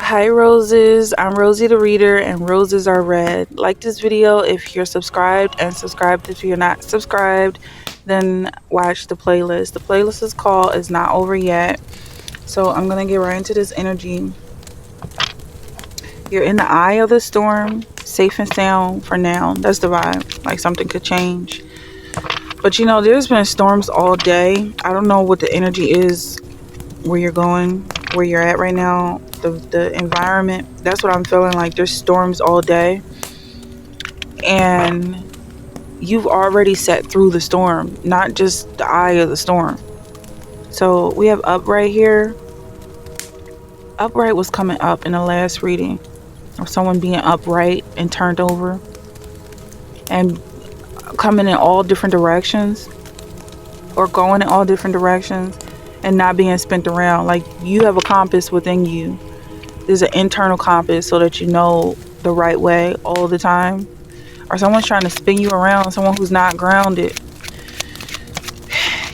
Hi roses, I'm Rosie the reader and roses are red. Like this video if you're subscribed and subscribed if you're not subscribed, then watch the playlist. The playlist is called It's Not Over Yet. So I'm going to get right into this energy. You're in the eye of the storm, safe and sound for now. That's the vibe. Like something could change. But you know, there's been storms all day. I don't know what the energy is where you're going, where you're at right now, the environment. That's what I'm feeling like. There's storms all day and you've already set through the storm, not just the eye of the storm. So we have upright here. Upright was coming up in the last reading of someone being upright and turned over and coming in all different directions or going in all different directions and not being spent around. Like you have a compass within you. There's an internal compass so that you know the right way all the time. Or someone's trying to spin you around, someone who's not grounded.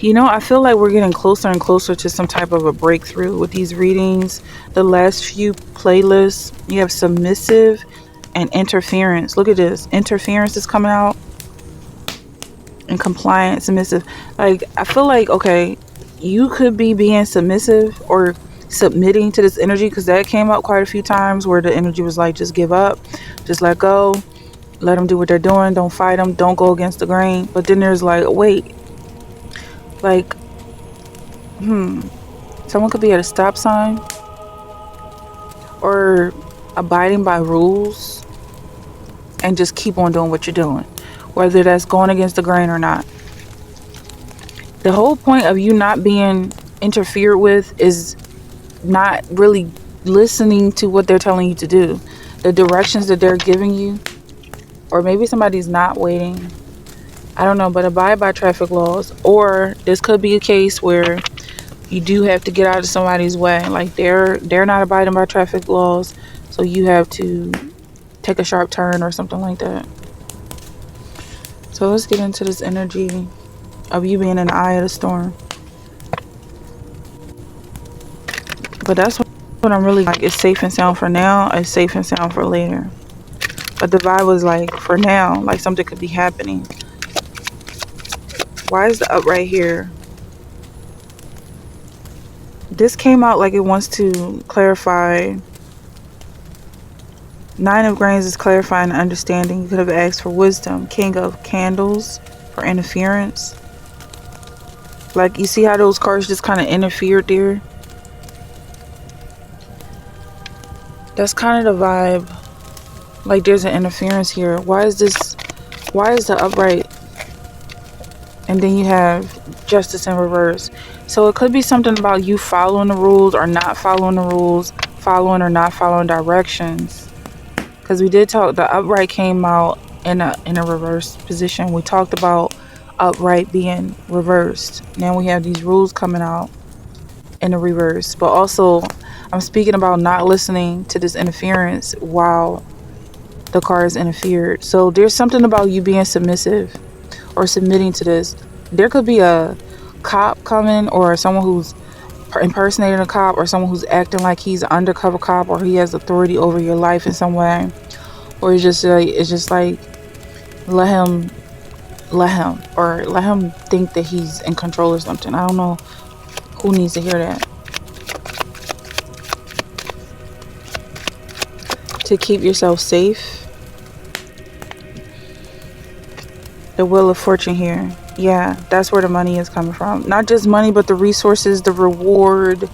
You know, I feel like we're getting closer and closer to some type of a breakthrough with these readings. The last few playlists, you have submissive and interference. Look at this. Interference is coming out. And compliant, submissive. Like, I feel like, okay, you could be being submissive or submitting to this energy, because that came up quite a few times where the energy was like, just give up, just let go, let them do what they're doing, don't fight them, don't go against the grain. But then there's like, wait, like, someone could be at a stop sign or abiding by rules and just keep on doing what you're doing, whether that's going against the grain or not. The whole point of you not being interfered with is not really listening to what they're telling you to do, the directions that they're giving you. Or maybe somebody's not waiting, I don't know, but abide by traffic laws. Or this could be a case where you do have to get out of somebody's way, like they're not abiding by traffic laws, so you have to take a sharp turn or something like that. So let's get into this energy of you being in the eye of the storm. But that's what I'm really like. It's safe and sound for now. It's safe and sound for later. But the vibe was like, for now, like something could be happening. Why is the upright here? This came out like it wants to clarify. 9 of Grains is clarifying and understanding. You could have asked for wisdom. King of Candles for interference. Like, you see how those cards just kind of interfered there? That's kind of the vibe. Like, there's an interference here. Why is the upright? And then you have Justice in reverse. So it could be something about you following the rules or not following the rules, following or not following directions. Because we did talk, the upright came out in a reverse position. We talked about upright being reversed. Now we have these rules coming out in the reverse. But also, I'm speaking about not listening to this interference while the cards interfered. So there's something about you being submissive or submitting to this. There could be a cop coming, or someone who's impersonating a cop, or someone who's acting like he's an undercover cop, or he has authority over your life in some way. Or it's just like let him think that he's in control or something. I don't know who needs to hear that. To keep yourself safe. The Wheel of Fortune here. Yeah, that's where the money is coming from. Not just money, but the resources, the reward,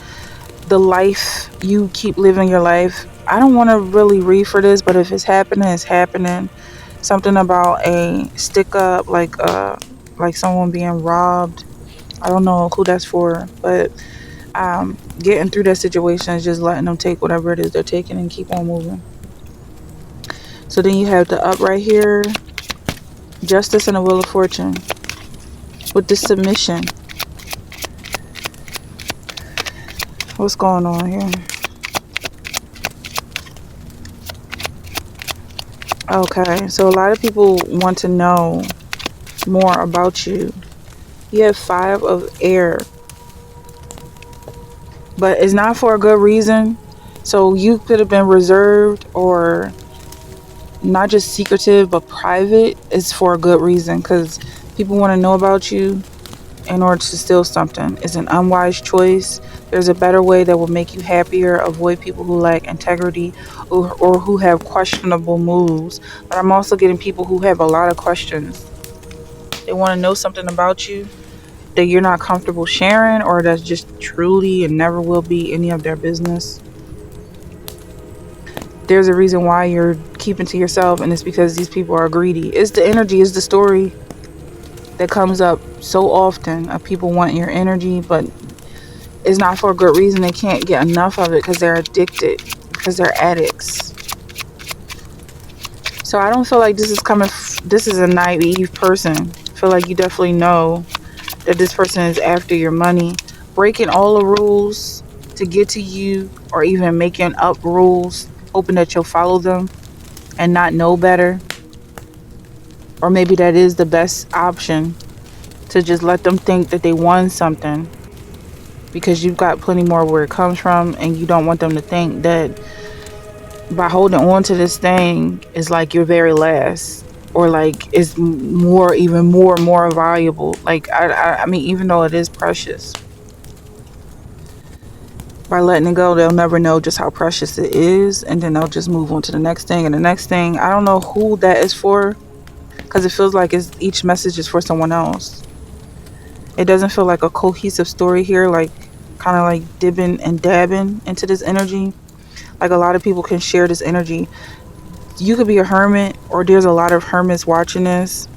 the life. You keep living your life. I don't want to really read for this, but if it's happening, it's happening. Something about a stick up, like someone being robbed. I don't know who that's for, but getting through that situation is just letting them take whatever it is they're taking and keep on moving. So then you have the upright here, Justice and the Wheel of Fortune with this submission. What's going on here? Okay, so a lot of people want to know more about you. You have 5 of Air, but it's not for a good reason. So you could have been reserved or not just secretive but private. Is for a good reason, because people want to know about you in order to steal something. It's an unwise choice. There's a better way that will make you happier. Avoid people who lack integrity or who have questionable moves. But I'm also getting people who have a lot of questions. They want to know something about you that you're not comfortable sharing, or that's just truly and never will be any of their business. There's a reason why you're keeping to yourself, and it's because these people are greedy. It's the energy, is the story that comes up so often of people want your energy, but it's not for a good reason. They can't get enough of it because they're addicted, because they're addicts. So I don't feel like this is this is a naive person. I feel like you definitely know that this person is after your money, breaking all the rules to get to you, or even making up rules, hoping that you'll follow them and not know better. Or maybe that is the best option, to just let them think that they won something, because you've got plenty more where it comes from, and you don't want them to think that by holding on to this thing is like your very last, or like it's more, even more valuable. Like I mean, even though it is precious, by letting it go, they'll never know just how precious it is, and then they'll just move on to the next thing and the next thing. I don't know who that is for, because it feels like each message is for someone else. It doesn't feel like a cohesive story here, like kind of like dipping and dabbing into this energy. Like a lot of people can share this energy. You could be a hermit, or there's a lot of hermits watching this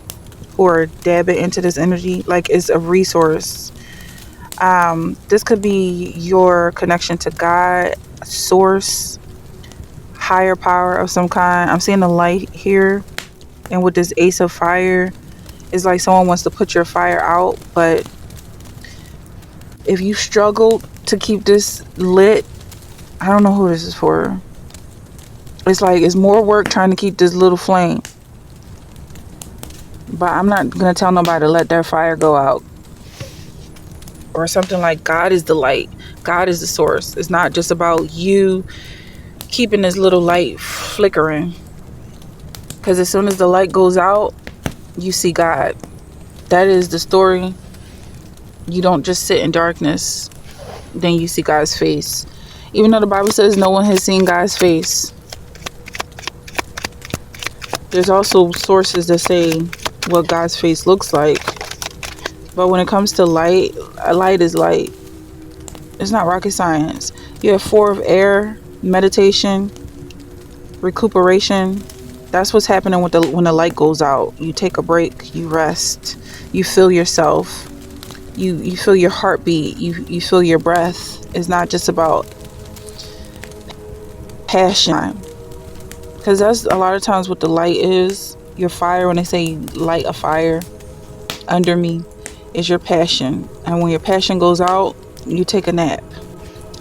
who are dabbing into this energy. Like it's a resource. This could be your connection to God, source, higher power of some kind. I'm seeing the light here, and with this ace of fire, it's like someone wants to put your fire out. But if you struggle to keep this lit, I don't know who this is for. It's like it's more work trying to keep this little flame. But I'm not going to tell nobody to let their fire go out. Or something like God is the light. God is the source. It's not just about you keeping this little light flickering. Because as soon as the light goes out, you see God. That is the story. You don't just sit in darkness. Then you see God's face. Even though the Bible says no one has seen God's face, there's also sources that say what God's face looks like. But when it comes to light, light is light. It's not rocket science. You have 4 of air, meditation, recuperation. That's what's happening with when the light goes out. You take a break, you rest, you feel yourself, you feel your heartbeat, you feel your breath. It's not just about passion. Because that's a lot of times what the light is. Your fire, when they say light a fire under me, is your passion. And when your passion goes out, you take a nap.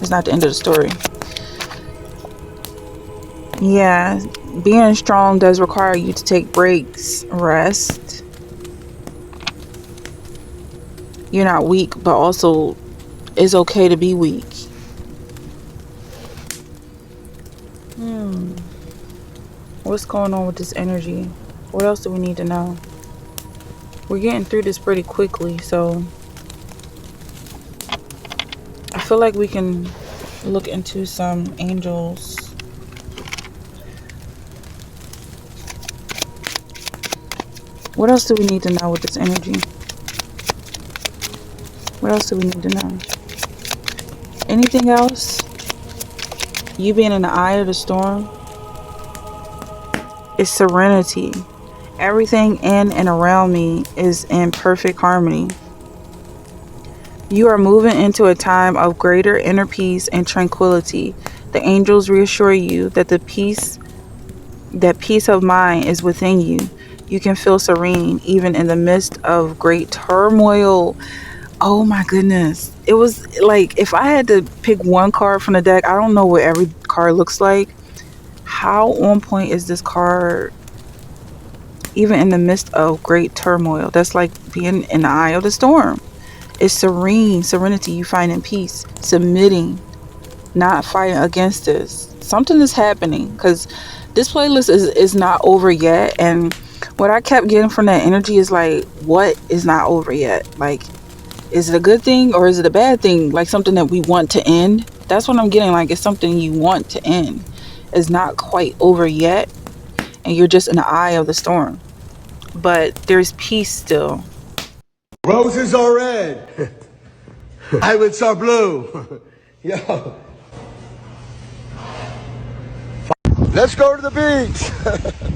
It's not the end of the story. Yeah, being strong does require you to take breaks, rest. You're not weak, but also it's okay to be weak. What's going on with this energy? What else do we need to know? We're getting through this pretty quickly, so I feel like we can look into some angels. What else do we need to know with this energy? What else do we need to know? Anything else? You being in the eye of the storm is serenity. Everything in and around me is in perfect harmony. You are moving into a time of greater inner peace and tranquility. The angels reassure you that peace of mind is within you. You can feel serene even in the midst of great turmoil. Oh my goodness. It was like, if I had to pick one card from the deck, I don't know what every card looks like. How on point is this card? Even in the midst of great turmoil. That's like being in the eye of the storm. It's serene, serenity. You find in peace, submitting. not fighting against this. Something is happening because this playlist is not over yet. And what I kept getting from that energy is like, what is not over yet? Like, is it a good thing or is it a bad thing? Like something that we want to end? That's what I'm getting. Like, it's something you want to end. It's not quite over yet, and you're just in the eye of the storm. But there's peace still. Roses are red. Violets are blue. Yo. Let's go to the beach.